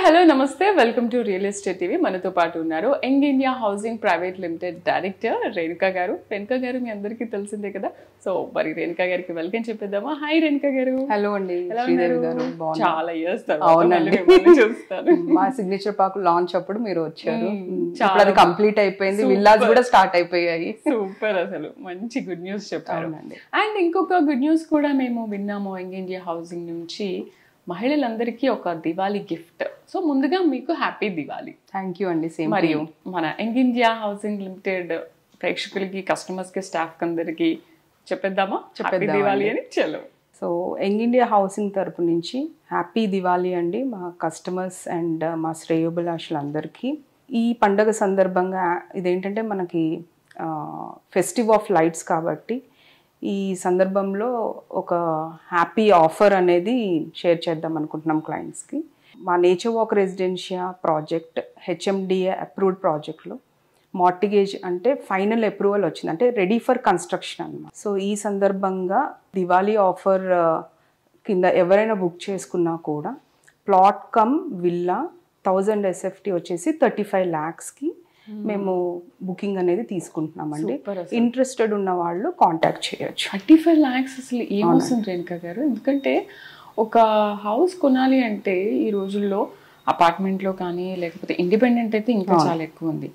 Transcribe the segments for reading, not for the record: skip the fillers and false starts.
Hello నమస్తే welcome to real estate TV. మనతో పాటు ఉన్నారు young India housing private limited director Renuka గారు. రేణుకా గారు మీ అందరికీ తెలిసిందే కదా, సో మరి రేణుకా గారికి వెల్కమ్ చెప్పేద్దామా. హాయ్ రేణుకా గారు. హలో అండి. చాలా ఇయర్స్ చూస్తాను. మా సిగ్నేచర్ పార్క్ లాంచ్ అప్పుడు మీరు వచ్చారు. అది కంప్లీట్ అయిపోయింది, విల్లాస్ కూడా స్టార్ట్ అయిపోయాయి. సూపర్, అసలు మంచి గుడ్ న్యూస్ చెప్పారు. అండ్ ఇంకొక గుడ్ న్యూస్ కూడా మేము విన్నాము యంగ్ ఇండియా హౌసింగ్ నుంచి, మహిళలందరికీ ఒక దివాళీ గిఫ్ట్. సో ముందుగా మీకు హ్యాపీ దివాళీ. థ్యాంక్ యూ అండి. సేమ్ మరియు మన యంగ్ ఇండియా హౌసింగ్ లిమిటెడ్ ప్రేక్షకులకి, కస్టమర్స్ కి, స్టాఫ్ అందరికి చెప్పేద్దామా హ్యాపీ దివాళీ అని? చలో. సో యంగ్ ఇండియా హౌసింగ్ తరపు నుంచి హ్యాపీ దివాళీ అండి మా కస్టమర్స్ అండ్ మా శ్రేయోభిలాషులందరికీ. ఈ పండగ సందర్భంగా ఇదేంటంటే మనకి ఫెస్టివ్ ఆఫ్ లైట్స్ కాబట్టి ఈ సందర్భంలో ఒక హ్యాపీ ఆఫర్ అనేది షేర్ చేద్దాం అనుకుంటున్నాం క్లయింట్స్కి. మా nature walk residentia project HMDA approved ప్రాజెక్ట్లో మార్టిగేజ్ అంటే ఫైనల్ అప్రూవల్ వచ్చింది, అంటే రెడీ ఫర్ కన్స్ట్రక్షన్ అన్నమాట. సో ఈ సందర్భంగా దివాళీ ఆఫర్ కింద ఎవరైనా బుక్ చేసుకున్నా కూడా ప్లాట్ కమ్ విల్లా 1000 SFT వచ్చేసి 35 lakhsకి మేము బుకింగ్ అనేది తీసుకుంటున్నామండి. ఇంట్రెస్టెడ్ ఉన్న వాళ్ళు కాంటాక్ట్ చేయొచ్చు. 35 lakhs అసలు ఏమొస్తుంది రేణుకా గారు? ఎందుకంటే ఒక హౌస్ కొనాలి అంటే ఈ రోజుల్లో అపార్ట్మెంట్లో కానీ లేకపోతే ఇండిపెండెంట్ అయితే ఇంకా చాలా ఎక్కువ ఉంది.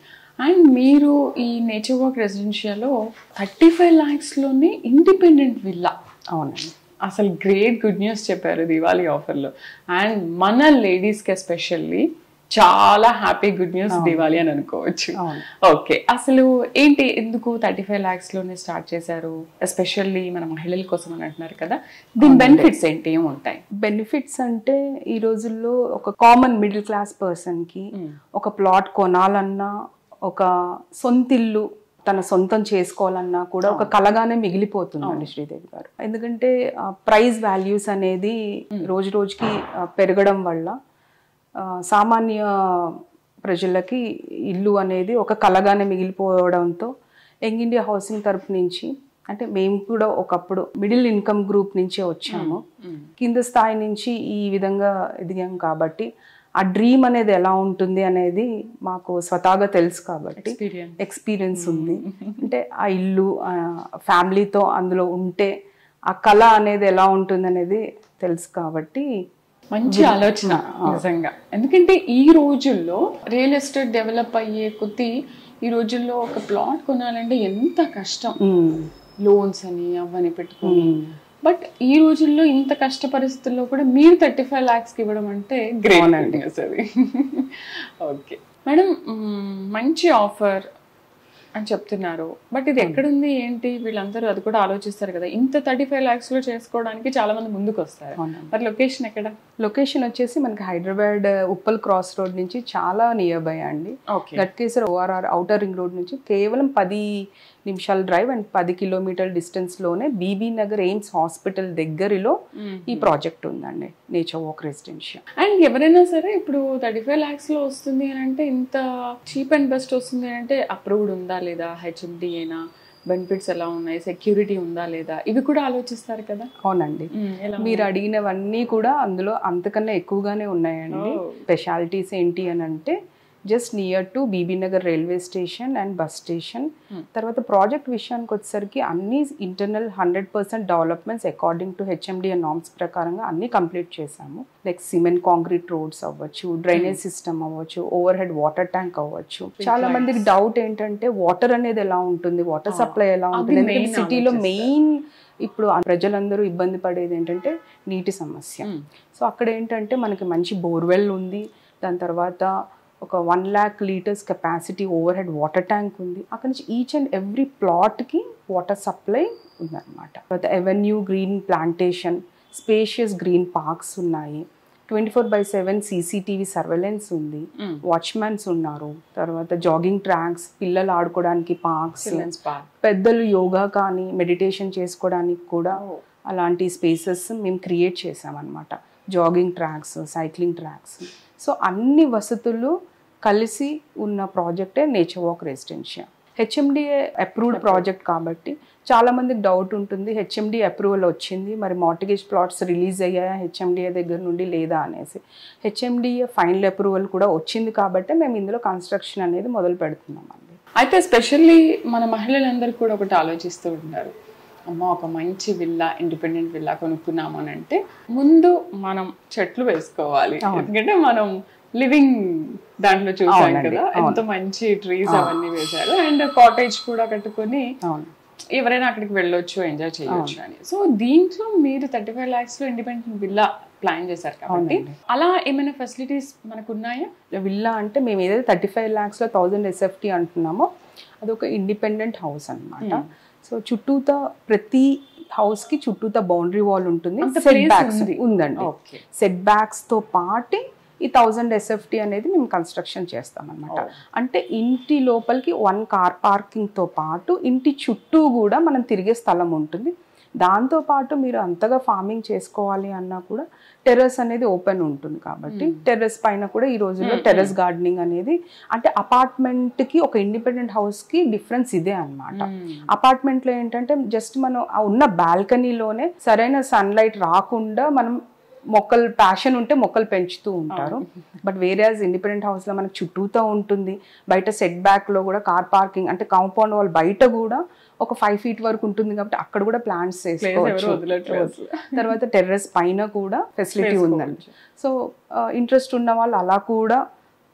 అండ్ మీరు ఈ నేచర్ వాక్ రెసిడెన్షియాలో 35 lakhsలోనే ఇండిపెండెంట్ విల్లా. అవునండి, అసలు గ్రేట్ గుడ్ న్యూస్ చెప్పారు దివాళీ ఆఫర్లో. అండ్ మన లేడీస్కి ఎస్పెషల్లీ చాలా హ్యాపీ గుడ్ న్యూస్ దివాళీ అని అనుకోవచ్చు. ఓకే, అసలు ఏంటి, ఎందుకు 35 lakhsలోనే స్టార్ట్ చేశారు? ఎస్పెషల్లీ మన మహిళల కోసం అని అంటున్నారు కదా, దీని బెనిఫిట్స్ ఏంటి, ఏమి ఉంటాయి? బెనిఫిట్స్ అంటే ఈ రోజుల్లో ఒక కామన్ మిడిల్ క్లాస్ పర్సన్కి ఒక ప్లాట్ కొనాలన్నా, ఒక సొంతిల్లు తన సొంతం చేసుకోవాలన్నా కూడా ఒక కలగానే మిగిలిపోతుందండి శ్రీదేవి గారు. ఎందుకంటే ప్రైస్ వాల్యూస్ అనేది రోజు రోజుకి పెరగడం వల్ల సామాన్య ప్రజలకి ఇల్లు అనేది ఒక కలగానే మిగిలిపోవడంతో యంగ్ ఇండియా హౌసింగ్ తరపు నుంచి, అంటే మేము కూడా ఒకప్పుడు మిడిల్ ఇన్కమ్ గ్రూప్ నుంచే వచ్చాము, కింద స్థాయి నుంచి ఈ విధంగా ఎదిగాం కాబట్టి ఆ డ్రీమ్ అనేది ఎలా ఉంటుంది అనేది మాకు స్వతహాగా తెలుసు కాబట్టి ఎక్స్పీరియన్స్ ఉంది. అంటే ఆ ఇల్లు ఫ్యామిలీతో అందులో ఉంటే ఆ కళ అనేది ఎలా ఉంటుంది అనేది తెలుసు కాబట్టి మంచి ఆలోచన నిజంగా. ఎందుకంటే ఈ రోజుల్లో రియల్ ఎస్టేట్ డెవలప్ అయ్యే కొద్దీ ఈ రోజుల్లో ఒక ప్లాట్ కొనాలంటే ఎంత కష్టం, లోన్స్ అని అవన్నీ పెట్టుకుని. బట్ ఈ రోజుల్లో ఇంత కష్ట పరిస్థితుల్లో కూడా మీరు 35 lakhsకి ఇవ్వడం అంటే గ్రేట్ అండి అసలు. ఓకే మేడం, మంచి ఆఫర్ అని చెప్తున్నారు, బట్ ఇది ఎక్కడుంది ఏంటి, వీళ్ళందరూ అది కూడా ఆలోచిస్తారు కదా. ఇంత 35 lakhsలో చేసుకోవడానికి చాలా మంది ముందుకు వస్తారు. మరి లొకేషన్ ఎక్కడ? లొకేషన్ వచ్చేసి మనకి హైదరాబాద్ ఉప్పల్ క్రాస్ రోడ్ నుంచి చాలా నియర్ బై అండి. Ghatkesar ORR outer ring road నుంచి కేవలం 10 నిమిషాల డ్రైవ్ అండ్ 10 kilometer డిస్టెన్స్లోనే బీబీ నగర్ ఎయిమ్స్ హాస్పిటల్ దగ్గరలో ఈ ప్రాజెక్ట్ ఉందండి, నేచర్ వాక్ రెసిడెన్షియల్. అండ్ ఎవరైనా సరే ఇప్పుడు 35 lakhsలో వస్తుంది అని అంటే, ఇంత చీప్ అండ్ బెస్ట్ వస్తుంది అని అంటే అప్రూవ్డ్ ఉందా లేదా, హెచ్ఎండిఏనా, బెనిఫిట్స్ ఎలా ఉన్నాయి, సెక్యూరిటీ ఉందా లేదా, ఇవి కూడా ఆలోచిస్తారు కదా. అవునండి, మీరు అడిగినవన్నీ కూడా అందులో అంతకన్నా ఎక్కువగానే ఉన్నాయండి. స్పెషాలిటీస్ ఏంటి అని అంటే, just near to BB Nagar railway station and bus station. తర్వాత ప్రాజెక్ట్ విషయానికి వచ్చేసరికి అన్ని internal 100% developments according to HMDA norms ప్రకారంగా అన్ని కంప్లీట్ చేసాము. లైక్ సిమెంట్ కాంక్రీట్ రోడ్స్ అవ్వచ్చు, డ్రైనేజ్ సిస్టమ్ అవ్వచ్చు, ఓవర్ హెడ్ వాటర్ ట్యాంక్ అవ్వచ్చు. చాలా మందికి డౌట్ ఏంటంటే వాటర్ అనేది ఎలా ఉంటుంది, వాటర్ సప్లై ఎలా ఉంటుంది, ఎందుకంటే సిటీలో మెయిన్ ఇప్పుడు ప్రజలందరూ ఇబ్బంది పడేది ఏంటంటే నీటి సమస్య. సో అక్కడ ఏంటంటే మనకి మంచి బోర్వెల్ ఉంది, దాని తర్వాత ఒక 1 lakh liters capacity over head water tank ఉంది. అక్కడ నుంచి ఈచ్ అండ్ ఎవ్రీ ప్లాట్కి వాటర్ సప్లై ఉందన్నమాట. తర్వాత avenue green plantation, spacious green parks ఉన్నాయి, 24/7 CCTV సర్వేలెన్స్ ఉంది, వాచ్మెన్స్ ఉన్నారు, తర్వాత జాగింగ్ ట్రాక్స్, పిల్లలు ఆడుకోవడానికి పార్క్స్, పెద్దలు యోగా కానీ మెడిటేషన్ చేసుకోవడానికి కూడా అలాంటి స్పేసెస్ మేము క్రియేట్ చేసామన్నమాట. Jogging tracks, cycling tracks. So అన్ని వసతులు కలిసి ఉన్న ప్రాజెక్టే nature walk residential. HMDA approved project కాబట్టి చాలా మందికి డౌట్ ఉంటుంది, హెచ్ఎండి అప్రూవల్ వచ్చింది, మరి మార్టిగేజ్ ప్లాట్స్ రిలీజ్ అయ్యాయా హెచ్ఎండిఏ దగ్గర నుండి లేదా అనేసి. హెచ్ఎండిఏ ఫైనల్ అప్రూవల్ కూడా వచ్చింది కాబట్టి మేము ఇందులో కన్స్ట్రక్షన్ అనేది మొదలు పెడుతున్నాం అండి. అయితే స్పెషల్లీ మన మహిళలందరూ కూడా ఒకటి ఆలోచిస్తూ ఉంటారు, అమ్మ ఒక మంచి విల్లా, ఇండిపెండెంట్ విల్లా కొనుక్కున్నాము అని అంటే ముందు మనం చెట్లు వేసుకోవాలి. ఎందుకంటే మనం లివింగ్ దాంట్లో చూసాం కదా, ఎంత మంచి ట్రీస్ అవన్నీ వేశారు, అండ్ కాటేజ్ కూడా కట్టుకొని ఎవరైనా అక్కడికి వెళ్ళొచ్చు, ఎంజాయ్ చేయొచ్చు అని. సో దీంట్లో మీరు 35 lakhs లో ఇండిపెండెంట్ విల్లా ప్లాన్ చేశారు కాబట్టి అలా ఏమైనా ఫెసిలిటీస్ మనకు ఉన్నాయా? విల్లా అంటే మేము ఏదైతే 35 lakhs లో 1000 SFT అంటున్నామో అదొక ఇండిపెండెంట్ హౌస్ అన్నమాట. సో చుట్టూత ప్రతి హౌస్ కి చుట్టూత బౌండరీ వాల్ ఉంటుంది, సెట్ బ్యాక్స్ ఉందండి. సెట్ బ్యాక్స్ తో పాటు ఈ 1000 SFT అనేది మేము కన్స్ట్రక్షన్ చేస్తాం అనమాట. అంటే ఇంటి లోపలికి 1 కార్ పార్కింగ్ తో పాటు ఇంటి చుట్టూ కూడా మనం తిరిగే స్థలం ఉంటుంది. దాంతో పాటు మీరు అంతగా ఫార్మింగ్ చేసుకోవాలి అన్నా కూడా టెర్రస్ అనేది ఓపెన్ ఉంటుంది కాబట్టి టెర్రస్ పైన కూడా ఈ రోజుల్లో టెర్రస్ గార్డెనింగ్ అనేది, అంటే అపార్ట్మెంట్ కి ఒక ఇండిపెండెంట్ హౌస్ కి డిఫరెన్స్ ఇదే అనమాట. అపార్ట్మెంట్ లో ఏంటంటే జస్ట్ మనం ఉన్న బాల్కనీలోనే సరైన సన్లైట్ రాకుండా మనం మొక్కలు ప్యాషన్ ఉంటే మొక్కలు పెంచుతూ ఉంటారు. బట్ వేరేస్ ఇండిపెండెంట్ హౌస్ లో మనకు చుట్టూతో ఉంటుంది, బయట సెట్ బ్యాక్ లో కూడా కార్ పార్కింగ్ అంటే కాంపౌండ్ వాల్ బయట కూడా ఒక 5 feet వరకు ఉంటుంది కాబట్టి అక్కడ కూడా ప్లాంట్స్ వేసుకోవచ్చు. తర్వాత టెర్రస్ పైన కూడా ఫెసిలిటీ ఉందండి. సో ఇంట్రెస్ట్ ఉన్న వాళ్ళు అలా కూడా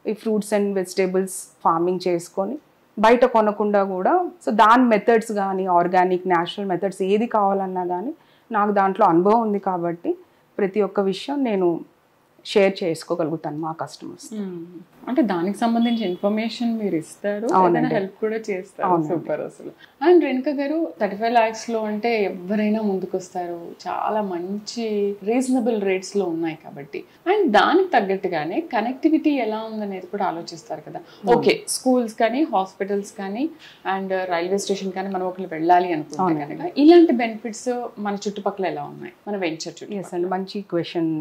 ఈ ఫ్రూట్స్ అండ్ వెజిటేబుల్స్ ఫార్మింగ్ చేసుకొని బయట కొనకుండా కూడా, సో దాని మెథడ్స్ కానీ ఆర్గానిక్ న్యాచురల్ మెథడ్స్ ఏది కావాలన్నా కానీ నాకు దాంట్లో అనుభవం ఉంది కాబట్టి ప్రతి ఒక్క విషయం నేను షేర్ చేసుకోగలుగుతాను మా కస్టమర్స్. అంటే దానికి సంబంధించి ఇన్ఫర్మేషన్ మీరు ఇస్తారు, హెల్ప్ కూడా చేస్తారు. సూపర్ అసలు. అండ్ రేణుక గారు 35 lakhs లో అంటే ఎవరైనా ముందుకు వస్తారు, చాలా మంచి రీజనబుల్ రేట్స్ లో ఉన్నాయి కాబట్టి. అండ్ దానికి తగ్గట్టుగానే కనెక్టివిటీ ఎలా ఉందనేది కూడా ఆలోచిస్తారు కదా. ఓకే, స్కూల్స్ కానీ హాస్పిటల్స్ కానీ అండ్ రైల్వే స్టేషన్ కానీ మనం ఒకళ్ళు వెళ్ళాలి అనుకుంటే కనుక ఇలాంటి బెనిఫిట్స్ మన చుట్టుపక్కల ఎలా ఉన్నాయి మన వెంచర్ చుట్టూ? ఎస్ అండి, మంచి క్వశ్చన్.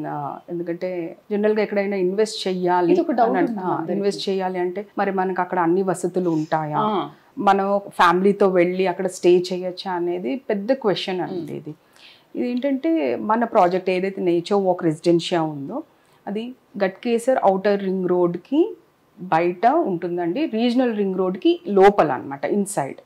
ఎందుకంటే జనరల్ గా ఎక్కడైనా ఇన్వెస్ట్ చెయ్యాలి అంటే మరి మనకు అక్కడ అన్ని వసతులు ఉంటాయా, మనం ఫ్యామిలీతో వెళ్ళి అక్కడ స్టే చేయొచ్చా అనేది పెద్ద క్వశ్చన్ అండి. ఇది ఏంటంటే మన ప్రాజెక్ట్ ఏదైతే నేచర్ వాక్ రెసిడెన్షియా ఉందో అది గట్కేసర్ ఔటర్ రింగ్ రోడ్ కి బయట ఉంటుందండి, రీజనల్ రింగ్ రోడ్ కి లోపల అన్నమాట, ఇన్సైడ్.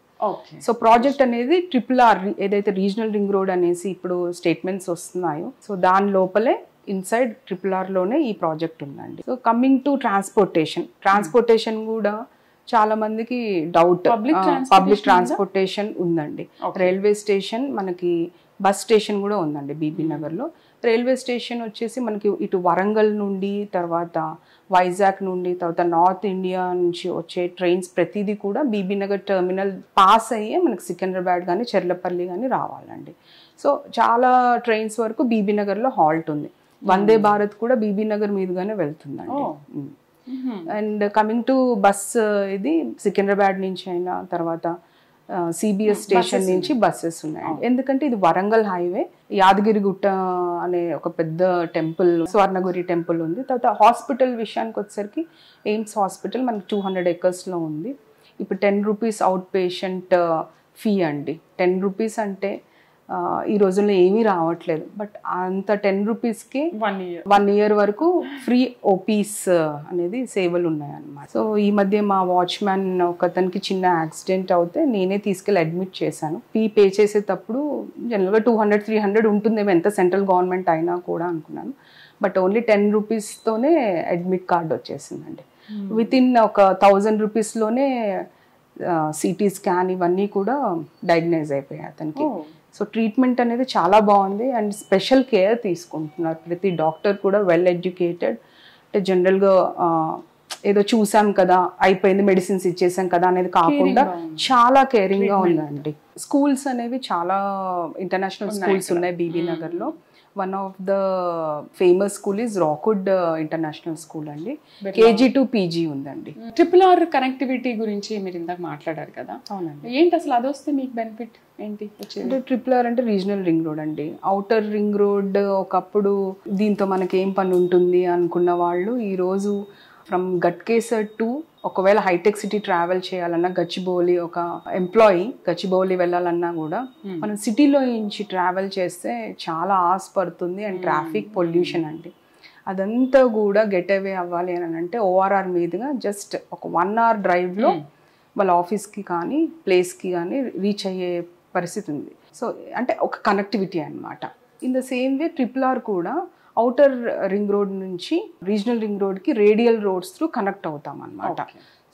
సో ప్రాజెక్ట్ అనేది RRR ఏదైతే రీజనల్ రింగ్ రోడ్ అనేసి ఇప్పుడు స్టేట్మెంట్స్ వస్తున్నాయో, సో దాని లోపలే ఇన్సైడ్ RRR లోనే ఈ ప్రాజెక్ట్ ఉందండి. సో కమింగ్ టు ట్రాన్స్పోర్టేషన్ కూడా చాలా మందికి డౌట్. పబ్లిక్ ట్రాన్స్పోర్టేషన్ ఉందండి. రైల్వే స్టేషన్, మనకి బస్ స్టేషన్ కూడా ఉందండి బీబీ నగర్ లో. రైల్వే స్టేషన్ వచ్చేసి మనకి ఇటు వరంగల్ నుండి, తర్వాత వైజాగ్ నుండి, తర్వాత నార్త్ ఇండియా నుంచి వచ్చే ట్రైన్స్ ప్రతిదీ కూడా బీబీ నగర్ టెర్మినల్ పాస్ అయ్యే మనకి సికింద్రాబాద్ కానీ చెర్లపల్లి కానీ రావాలండి. సో చాలా ట్రైన్స్ వరకు బీబీ నగర్ లో హాల్ట్ ఉంది. వందే భారత్ కూడా బీబీ నగర్ మీదుగానే వెళ్తుందండి. అండ్ కమింగ్ టు బస్, ఇది సికింద్రాబాద్ నుంచి అయినా, తర్వాత CBS స్టేషన్ నుంచి బస్సెస్ ఉన్నాయండి. ఎందుకంటే ఇది వరంగల్ హైవే, యాదగిరిగుట్ట అనే ఒక పెద్ద టెంపుల్, స్వర్ణగిరి టెంపుల్ ఉంది. తర్వాత హాస్పిటల్ విషయానికి వచ్చేసరికి ఎయిమ్స్ హాస్పిటల్ మనకి 200 acres లో ఉంది. ఇప్పుడు 10 rupees అవుట్ పేషెంట్ ఫీ అండి. 10 rupees అంటే ఈ రోజుల్లో ఏమీ రావట్లేదు, బట్ అంత 10 rupeesకి 1 year వరకు ఫ్రీ ఓపీస్ అనేది సేవలు ఉన్నాయన్నమాట. సో ఈ మధ్య మా వాచ్మ్యాన్ ఒకతనికి చిన్న యాక్సిడెంట్ అవుతే నేనే తీసుకెళ్ళి అడ్మిట్ చేశాను. ఫీ పే చేసేటప్పుడు జనరల్గా 200-300 ఉంటుందేమో, ఎంత సెంట్రల్ గవర్నమెంట్ అయినా కూడా అనుకున్నాను. బట్ ఓన్లీ 10 rupeestోనే అడ్మిట్ కార్డ్ వచ్చేసిందండి. విత్ ఇన్ ఒక 1000 rupeesలోనే CT స్కాన్ ఇవన్నీ కూడా డయాగ్నైజ్ అయిపోయాయి అతనికి. సో ట్రీట్మెంట్ అనేది చాలా బాగుంది అండ్ స్పెషల్ కేర్ తీసుకుంటున్నారు. ప్రతి డాక్టర్ కూడా వెల్ ఎడ్యుకేటెడ్. అంటే జనరల్గా ఏదో చూసాం కదా, అయిపోయింది, మెడిసిన్స్ ఇచ్చేసాం కదా అనేది కాకుండా చాలా కేరింగ్గా ఉందండి. స్కూల్స్ అనేవి చాలా ఇంటర్నేషనల్ స్కూల్స్ ఉన్నాయి బీబీ నగర్లో. One of the famous school is Rockwood international school అండి. KG to PG ఉందండి. RRR కనెక్టివిటీ గురించి మీరు ఇందాక మాట్లాడారు కదా. అవునండి. ఏంటి అసలు అది వస్తే మీకు బెనిఫిట్ ఏంటి? అంటే RRR అంటే రీజనల్ రింగ్ రోడ్ అండి. ఔటర్ రింగ్ రోడ్ ఒకప్పుడు దీంతో మనకి ఏం పని ఉంటుంది అనుకున్న వాళ్ళు ఈరోజు ఫ్రమ్ గట్కేసర్ టు ఒకవేళ హైటెక్ సిటీ ట్రావెల్ చేయాలన్నా గచ్చిబౌలి ఒక ఎంప్లాయీ గచ్చిబౌలి వెళ్ళాలన్నా కూడా మనం సిటీలో నుంచి ట్రావెల్ చేస్తే చాలా ఆశ పడుతుంది అండ్ ట్రాఫిక్ పొల్యూషన్ అండి. అదంతా కూడా గెట్ అవే అవ్వాలి అని అంటే ఓఆర్ఆర్ మీదుగా జస్ట్ ఒక 1 hour డ్రైవ్లో వాళ్ళ ఆఫీస్కి కానీ ప్లేస్కి కానీ రీచ్ అయ్యే పరిస్థితి ఉంది. సో అంటే ఒక కనెక్టివిటీ అనమాట. In the same way RRR కూడా ఔటర్ రింగ్ రోడ్ నుంచి రీజనల్ రింగ్ రోడ్కి రేడియల్ రోడ్స్ త్రూ కనెక్ట్ అవుతాం అనమాట.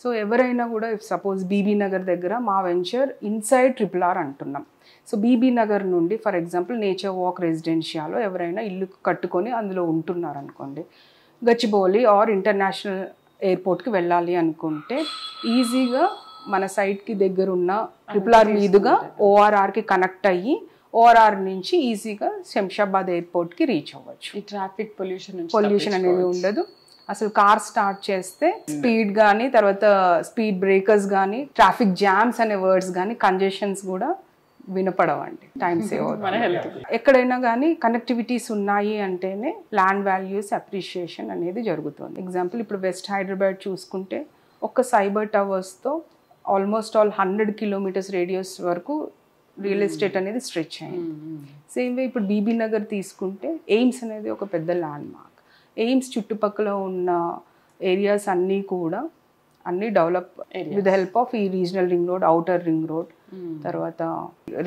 సో ఎవరైనా కూడా ఇఫ్ సపోజ్ బీబీ నగర్ దగ్గర మా వెంచర్ ఇన్సైడ్ RRR అంటున్నాం. సో బీబీ నగర్ నుండి ఫర్ ఎగ్జాంపుల్ నేచర్ వాక్ రెసిడెన్షియాలో ఎవరైనా ఇల్లు కట్టుకొని అందులో ఉంటున్నారు అనుకోండి, గచ్చిబౌలి ఆర్ ఇంటర్నేషనల్ ఎయిర్పోర్ట్కి వెళ్ళాలి అనుకుంటే ఈజీగా మన సైట్కి దగ్గర ఉన్న RRR మీదుగా ఓఆర్ఆర్కి కనెక్ట్ అయ్యి ఓఆర్ఆర్ నుంచి ఈజీగా శంషాబాద్ ఎయిర్పోర్ట్కి రీచ్ అవ్వచ్చు. ఈ ట్రాఫిక్ పొల్యూషన్ అనేది ఉండదు. అసలు కార్ స్టార్ట్ చేస్తే స్పీడ్ కానీ తర్వాత స్పీడ్ బ్రేకర్స్ కానీ ట్రాఫిక్ జామ్స్ అనే వర్డ్స్ కానీ కంజెషన్స్ కూడా వినపడవండి. టైం సేవ్ అవుతుంది. ఎక్కడైనా కానీ కనెక్టివిటీస్ ఉన్నాయి అంటేనే ల్యాండ్ వాల్యూస్ అప్రిషియేషన్ అనేది జరుగుతుంది. ఎగ్జాంపుల్ ఇప్పుడు వెస్ట్ హైదరాబాద్ చూసుకుంటే ఒక్క సైబర్ టవర్స్తో ఆల్మోస్ట్ ఆల్ 100 kilometers రేడియస్ వరకు రియల్ ఎస్టేట్ అనేది స్ట్రెచ్ అయింది. సేమ్ వే ఇప్పుడు బీబీ నగర్ తీసుకుంటే ఎయిమ్స్ అనేది ఒక పెద్ద ల్యాండ్ మార్క్. ఎయిమ్స్ చుట్టుపక్కల ఉన్న ఏరియాస్ అన్నీ కూడా అన్నీ డెవలప్ విత్ హెల్ప్ ఆఫ్ ఈ regional ring road, outer ring road, తర్వాత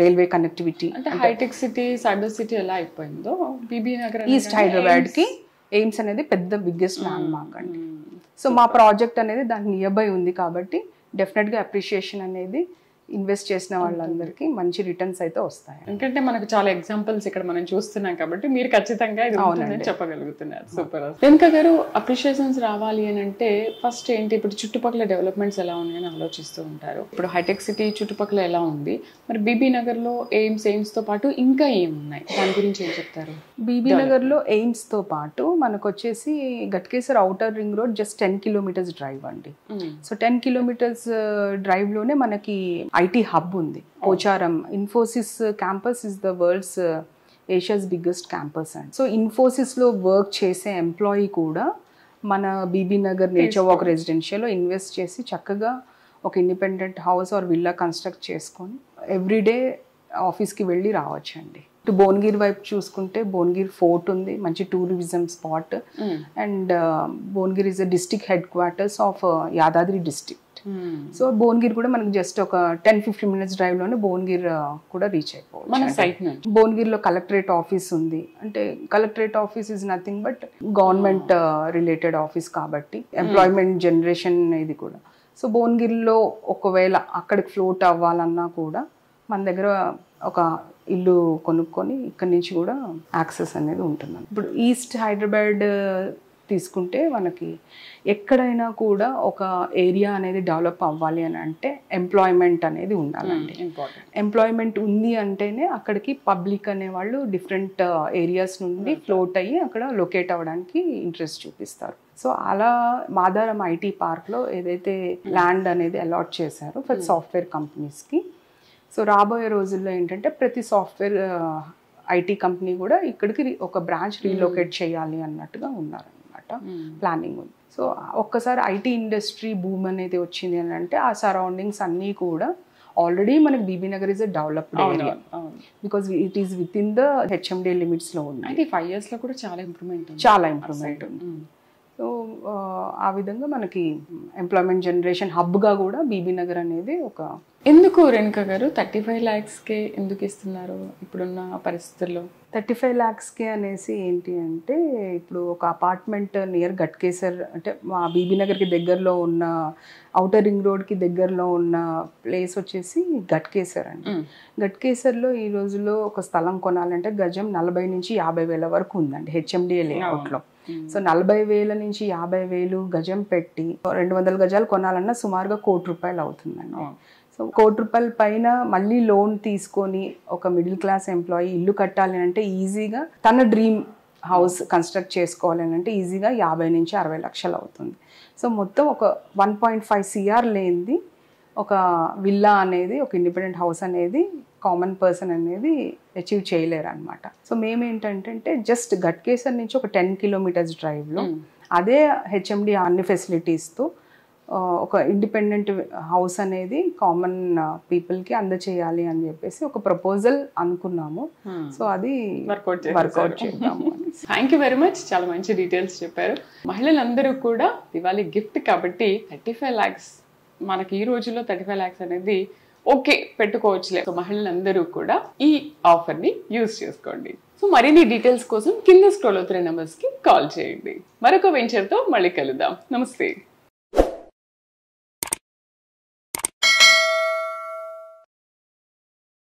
రైల్వే కనెక్టివిటీ. అంటే హైటెక్ సిటీ, సైబర్ సిటీ ఎలా అయిపోయిందో బీబీ నగర్ ఈస్ట్ హైదరాబాద్కి ఎయిమ్స్ అనేది పెద్ద బిగ్గెస్ట్ ల్యాండ్ మార్క్ అండి. సో మా ప్రాజెక్ట్ అనేది దానికి నియర్ బై ఉంది కాబట్టి డెఫినెట్గా అప్రిషియేషన్ అనేది ఇన్వెస్ట్ చేసిన వాళ్ళందరికీ మంచి రిటర్న్స్ అయితే వస్తాయి. ఎందుకంటే మనకు చాలా ఎగ్జాంపుల్స్ ఇక్కడ మనం చూస్తున్నాం కాబట్టి మీరు ఖచ్చితంగా ఇది ఉంటుందని చెప్పగలుగుతున్నారు. సూపర్. రేణుక గారు, అప్రిషియేషన్స్ రావాలి అని అంటే ఫస్ట్ ఏంటి, ఇప్పుడు చుట్టుపక్కల డెవలప్మెంట్స్ ఎలా ఉన్నాయని ఆలోచిస్తూ ఉంటారు. ఇప్పుడు హైటెక్ సిటీ చుట్టుపక్కల ఎలా ఉంది, మరి బీబీ నగర్లో ఎయిమ్స్ తో పాటు ఇంకా ఏమున్నాయి, దాని గురించి ఏం చెప్తారు? బీబీ నగర్లో ఎయిమ్స్తో పాటు మనకు వచ్చేసి Ghatkesar outer ring road just 10 kilometers drive అండి. సో 10 kilometers డ్రైవ్లోనే మనకి ఐటీ హబ్ ఉంది. Pocharam Infosys campus is the world's Asia's biggest campus and so ఇన్ఫోసిస్లో వర్క్ చేసే ఎంప్లాయీ కూడా మన బీబీ నగర్ నేచర్ వాక్ రెసిడెన్షియల్లో ఇన్వెస్ట్ చేసి చక్కగా ఒక independent house or villa construct చేసుకొని ఎవ్రీడే ఆఫీస్కి వెళ్ళి రావచ్చండి. ఇటు భువనగిరి వైపు చూసుకుంటే భువనగిరి ఫోర్ట్ ఉంది, మంచి tourism spot. And Bhuvanagiri is the district head quarters of Yadadri district. So Bhuvanagiri కూడా మనకి జస్ట్ ఒక 10-15 minutes డ్రైవ్లోనే భువనగిరి కూడా రీచ్ అయిపోవచ్చు. భువనగిరిలో కలెక్టరేట్ ఆఫీస్ ఉంది. అంటే collectorate office is nothing but government related office కాబట్టి ఎంప్లాయ్మెంట్ జనరేషన్ ఇది కూడా. సో భువనగిరిలో ఒకవేళ అక్కడికి ఫ్లోట్ అవ్వాలన్నా కూడా మన దగ్గర ఒక ఇల్లు కొనుక్కొని ఇక్కడి నుంచి కూడా యాక్సెస్ అనేది ఉంటుంది. ఇప్పుడు ఈస్ట్ హైదరాబాద్ తీసుకుంటే మనకి ఎక్కడైనా కూడా ఒక ఏరియా అనేది డెవలప్ అవ్వాలి అని అంటే ఎంప్లాయ్మెంట్ అనేది ఉండాలండి. ఎంప్లాయ్మెంట్ ఉంది అంటేనే అక్కడికి పబ్లిక్ అనేవాళ్ళు డిఫరెంట్ ఏరియాస్ నుండి ఫ్లోట్ అయ్యి అక్కడ లొకేట్ అవ్వడానికి ఇంట్రెస్ట్ చూపిస్తారు. సో అలా మాదారం ఐటీ పార్క్లో ఏదైతే ల్యాండ్ అనేది అలాట్ చేశారో ఫర్ సాఫ్ట్వేర్ కంపెనీస్కి, సో రాబోయే రోజుల్లో ఏంటంటే ప్రతి సాఫ్ట్వేర్ ఐటీ కంపెనీ కూడా ఇక్కడికి ఒక బ్రాంచ్ రీలొకేట్ చేయాలి అన్నట్టుగా ఉన్నారనమాట. ప్లానింగ్ ఉంది. సో ఒక్కసారి ఐటీ ఇండస్ట్రీ బూమ్ అనేది వచ్చింది అని అంటే ఆ సరౌండింగ్స్ అన్నీ కూడా ఆల్రెడీ మనకి Bibi Nagar is developed area because it is within the HMD లిమిట్స్లో ఉంది. అయితే 5 years లో కూడా చాలా ఇంప్రూవ్మెంట్ ఉంది. సో ఆ విధంగా మనకి ఎంప్లాయ్మెంట్ జనరేషన్ హబ్గా కూడా బీబీ నగర్ అనేది ఒక. ఎందుకు రేణుక గారు 35 lakhsకే ఎందుకు ఇస్తున్నారు ఇప్పుడున్న పరిస్థితుల్లో? 35 lakhsకే అనేసి ఏంటి అంటే ఇప్పుడు ఒక అపార్ట్మెంట్ నియర్ గట్కేసర్ అంటే మా బీబీ నగర్కి దగ్గరలో ఉన్న ఔటర్ రింగ్ రోడ్కి దగ్గరలో ఉన్న ప్లేస్ వచ్చేసి గట్కేసర్ అండి. గట్కేసర్లో ఈ రోజుల్లో ఒక స్థలం కొనాలంటే గజం 40,000 నుంచి 50,000 వరకు ఉందండి హెచ్ఎండిఏ లేఅవుట్లో. సో 40,000 నుంచి 50,000 గజం పెట్టి 200 గజాలు కొనాలన్నా సుమారుగా ₹1,00,00,000 అవుతుందండి. సో ₹1,00,00,000 పైన మళ్ళీ లోన్ తీసుకొని ఒక మిడిల్ క్లాస్ ఎంప్లాయీ ఇల్లు కట్టాలి అంటే ఈజీగా తన డ్రీమ్ హౌస్ కన్స్ట్రక్ట్ చేసుకోవాలి అంటే ఈజీగా 50 నుంచి 60 లక్షలు అవుతుంది. సో మొత్తం ఒక 1.5 CR లేనిది ఒక విల్లా అనేది ఒక ఇండిపెండెంట్ హౌస్ అనేది కామన్ పర్సన్ అనేది అచీవ్ చేయలేరు అనమాట. సో మేమేంటంటే జస్ట్ గట్కేసర్ నుంచి ఒక 10 kilometers డ్రైవ్లో అదే హెచ్ఎండి అన్ని ఫెసిలిటీస్తో ఒక ఇండిపెండెంట్ హౌస్ అనేది కామన్ పీపుల్కి అందచేయాలి అని చెప్పేసి ఒక ప్రపోజల్ అనుకున్నాము. సో అది వర్కౌట్ చేద్దాము. థ్యాంక్ యూ వెరీ మచ్, చాలా మంచి డీటెయిల్స్ చెప్పారు. మహిళలందరూ కూడా దివాళీ గిఫ్ట్ కాబట్టి 35 lakhs మనకి ఈ రోజుల్లో 35 lakhs అనేది ఓకే పెట్టుకోవచ్చులే. సో మహిళలందరూ కూడా ఈ ఆఫర్ ని యూజ్ చేసుకోండి. సో మరిన్ని డీటెయిల్స్ కోసం కింద స్క్రోల్ అవుతున్న నెంబర్స్ కి కాల్ చేయండి. మరొక వెంచర్ తో మళ్ళీ కలుద్దాం. నమస్తే.